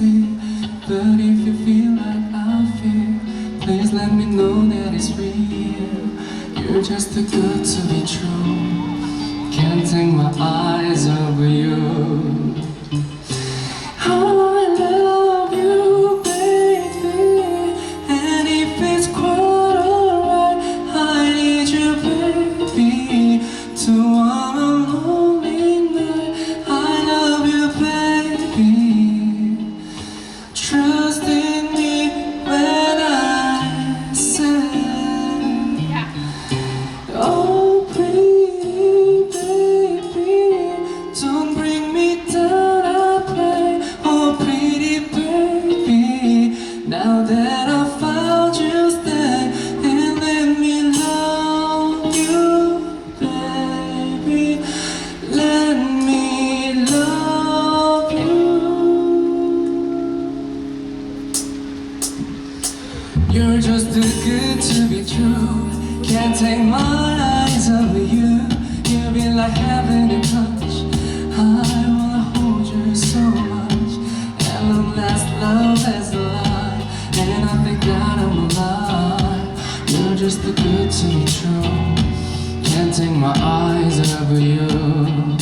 see. But if you feel like I feel, please let me know that it's real. You're just too good to be true. Can't take my eyes off you. I love you, baby. And if it's quite alright, I need you, baby, to warm a lonely night. I love you, baby. Trust in me when I say, oh, pretty baby, don't bring me down, I pray. Oh, pretty baby, now that I found you, stay and let me love you, baby. Let me love you. You're just too good to be true. Can't take my eyes off you. You've been like heaven to touch. I wanna hold you so much. And long last love is a lie. And I think that I'm alive. You're just too good to be true. Can't take my eyes off you.